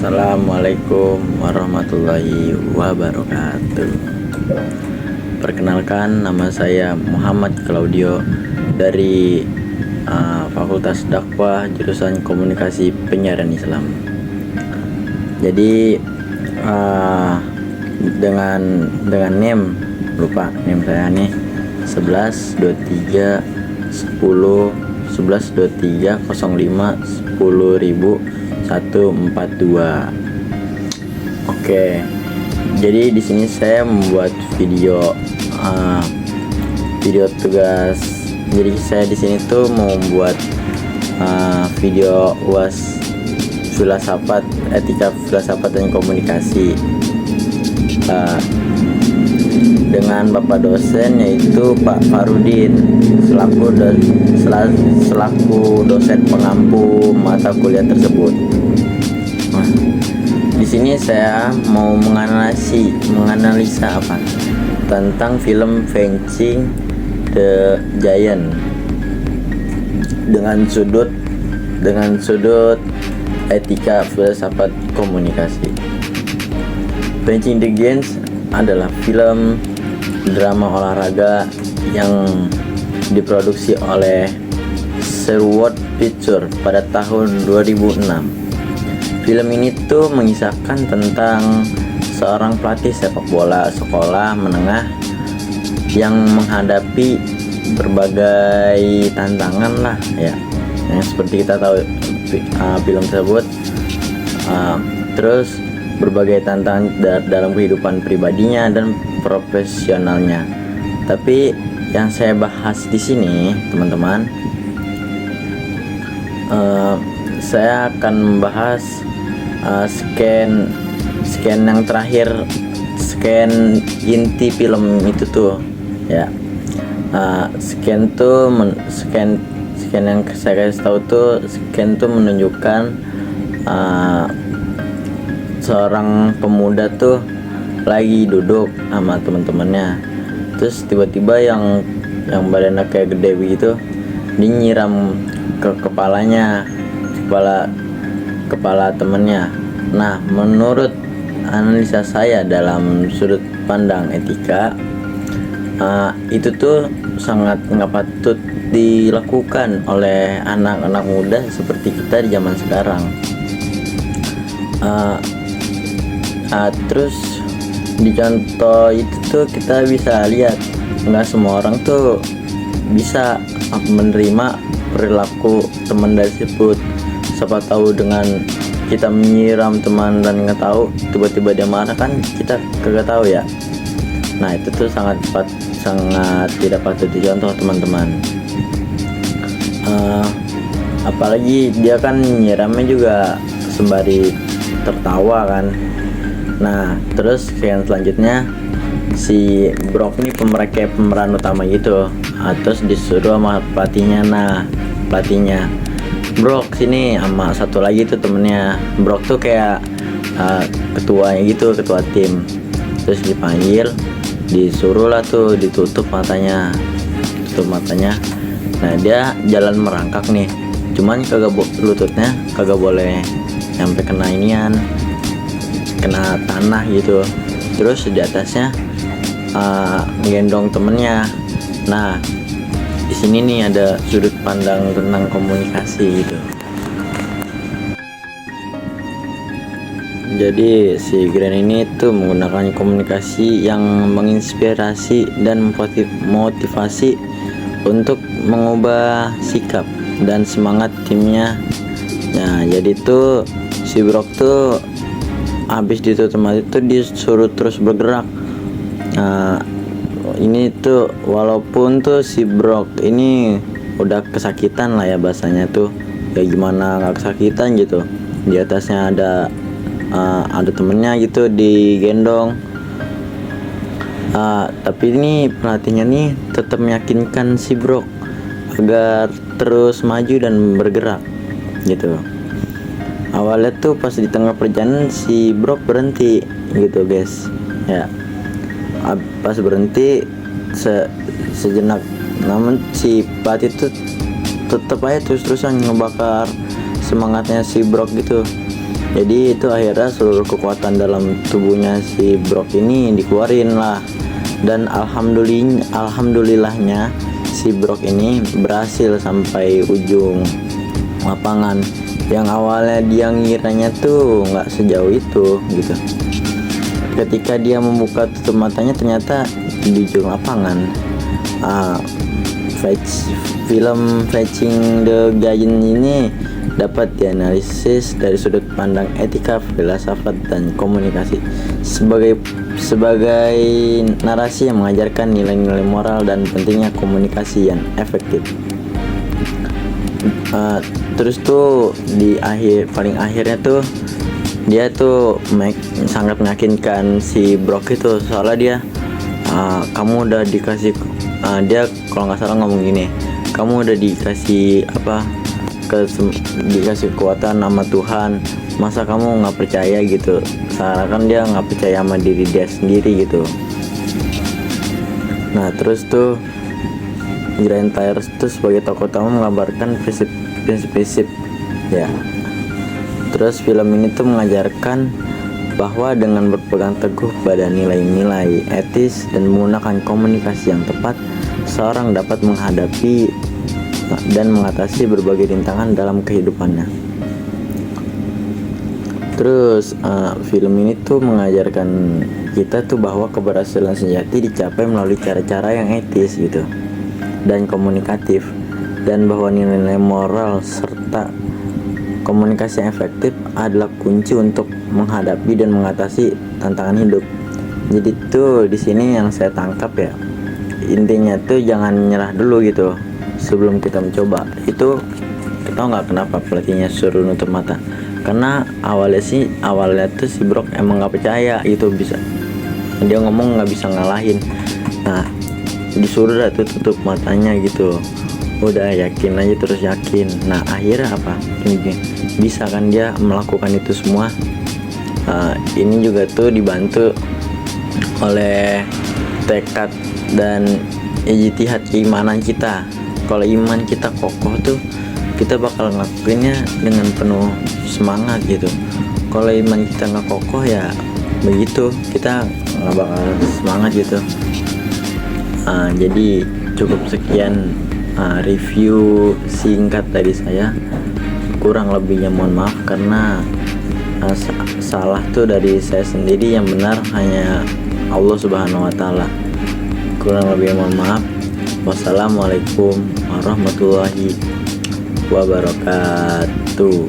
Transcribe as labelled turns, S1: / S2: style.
S1: Assalamualaikum warahmatullahi wabarakatuh. Perkenalkan, nama saya Muhammad Claudio dari Fakultas Dakwah jurusan Komunikasi Penyiaran Islam. Jadi dengan name saya nih 11 23 10 11 23 05 10.142. Oke. Jadi di sini saya membuat video tugas. Jadi saya di sini tuh mau membuat video UAS filsafat, etika filsafat dan komunikasi dengan Bapak dosen, yaitu Pak Farudin selaku dosen pengampu mata kuliah tersebut. Nah, di sini saya mau menganalisa tentang film Vanishing the Giant dengan sudut etika filsafat komunikasi. Vanishing the Giant adalah film drama olahraga yang diproduksi oleh Sherwood Pictures pada tahun 2006. Film ini tuh mengisahkan tentang seorang pelatih sepak bola sekolah menengah yang menghadapi berbagai tantangan lah ya. Yang seperti kita tahu film tersebut, terus berbagai tantangan dalam kehidupan pribadinya dan profesionalnya. Tapi yang saya bahas di sini, teman-teman, saya akan membahas scan yang terakhir, scan inti film itu tuh ya. Scan yang saya kasih tahu tuh, scan tuh menunjukkan seorang pemuda tuh lagi duduk sama teman-temannya, terus tiba-tiba yang badannya kayak gede begitu dinyiram ke kepala temennya. Nah, menurut analisa saya dalam sudut pandang etika, itu tuh sangat nggak patut dilakukan oleh anak-anak muda seperti kita di zaman sekarang. Terus di contoh itu tuh kita bisa lihat nggak semua orang tuh bisa menerima perilaku teman tersebut. Siapa tahu dengan kita menyiram teman dan nggak tahu tiba-tiba dia marah, kan kita kagak tahu ya. Nah, itu tuh sangat tidak patut dicontoh, teman-teman. Apalagi dia kan nyiramnya juga sembari tertawa kan. Nah, terus yang selanjutnya si Brock nih pemeran utama gitu. Terus disuruh sama pelatihnya. Nah, pelatihnya, Brock sini, sama satu lagi tuh temennya. Brock tuh kayak ketuanya gitu, ketua tim. Terus dipanggil, disuruh lah tuh tutup matanya. Nah, dia jalan merangkak nih, cuman lututnya kagak boleh sampai kena tanah gitu. Terus di atasnya menggendong temennya. Nah, di sini nih ada sudut pandang tentang komunikasi gitu. Jadi si Grant ini tuh menggunakan komunikasi yang menginspirasi dan motivasi untuk mengubah sikap dan semangat timnya. Nah, jadi tuh si Brock tuh habis ditutup mata itu disuruh terus bergerak. Nah, ini tuh walaupun tuh si Brock ini udah kesakitan lah ya, bahasanya tuh ya gimana nggak kesakitan gitu. Di atasnya ada temennya gitu digendong. Tapi ini pelatihnya nih tetap meyakinkan si Brock agar terus maju dan bergerak gitu. Awalnya tuh pas di tengah perjalanan si Brock berhenti gitu guys ya. Pas berhenti sejenak, namun si pelatih tuh tetap aja terus-terusan ngebakar semangatnya si Brock gitu. Jadi itu akhirnya seluruh kekuatan dalam tubuhnya si Brock ini dikeluarin lah. Dan alhamdulillahnya si Brock ini berhasil sampai ujung lapangan. Yang awalnya dia ngiranya tuh nggak sejauh itu gitu. Ketika dia membuka tutup matanya ternyata di ujung lapangan. Film Fetching the Giant ini dapat dianalisis dari sudut pandang etika, filsafat, dan komunikasi sebagai narasi yang mengajarkan nilai-nilai moral dan pentingnya komunikasi yang efektif. Terus tuh di paling akhirnya tuh dia tuh sangat meyakinkan si Brock itu, soalnya dia kamu udah dikasih dia kalau nggak salah ngomong gini, kamu udah dikasih dikasih kekuatan sama Tuhan, masa kamu nggak percaya gitu. Sekarang kan dia nggak percaya sama diri dia sendiri gitu. Nah terus tuh Giant Tyrus itu sebagai tokoh utama menggambarkan prinsip-prinsip ya. Terus film ini tuh mengajarkan bahwa dengan berpegang teguh pada nilai-nilai etis dan menggunakan komunikasi yang tepat, seorang dapat menghadapi dan mengatasi berbagai rintangan dalam kehidupannya. Terus film ini tuh mengajarkan kita tuh bahwa keberhasilan sejati dicapai melalui cara-cara yang etis gitu dan komunikatif, dan bahwa nilai-nilai moral serta komunikasi yang efektif adalah kunci untuk menghadapi dan mengatasi tantangan hidup. Jadi tuh di sini yang saya tangkap ya, intinya tuh jangan nyerah dulu gitu sebelum kita mencoba. Itu kita nggak kenapa pelatihnya suruh nutup mata, karena awalnya tuh si Brock emang nggak percaya itu bisa, dia ngomong nggak bisa ngalahin. Nah disuruh dah tuh tutup matanya gitu, udah yakin aja, terus yakin. Nah akhirnya apa, bisa kan dia melakukan itu semua. Ini juga tuh dibantu oleh tekad dan ijtihad keimanan kita. Kalau iman kita kokoh tuh kita bakal ngelakuinnya dengan penuh semangat gitu. Kalau iman kita nggak kokoh ya begitu, kita nggak bakal semangat gitu. Jadi cukup sekian review singkat dari saya. Kurang lebihnya mohon maaf, karena salah tuh dari saya sendiri, yang benar hanya Allah Subhanahu wa Ta'ala. Kurang lebihnya mohon maaf. Wassalamualaikum warahmatullahi wabarakatuh.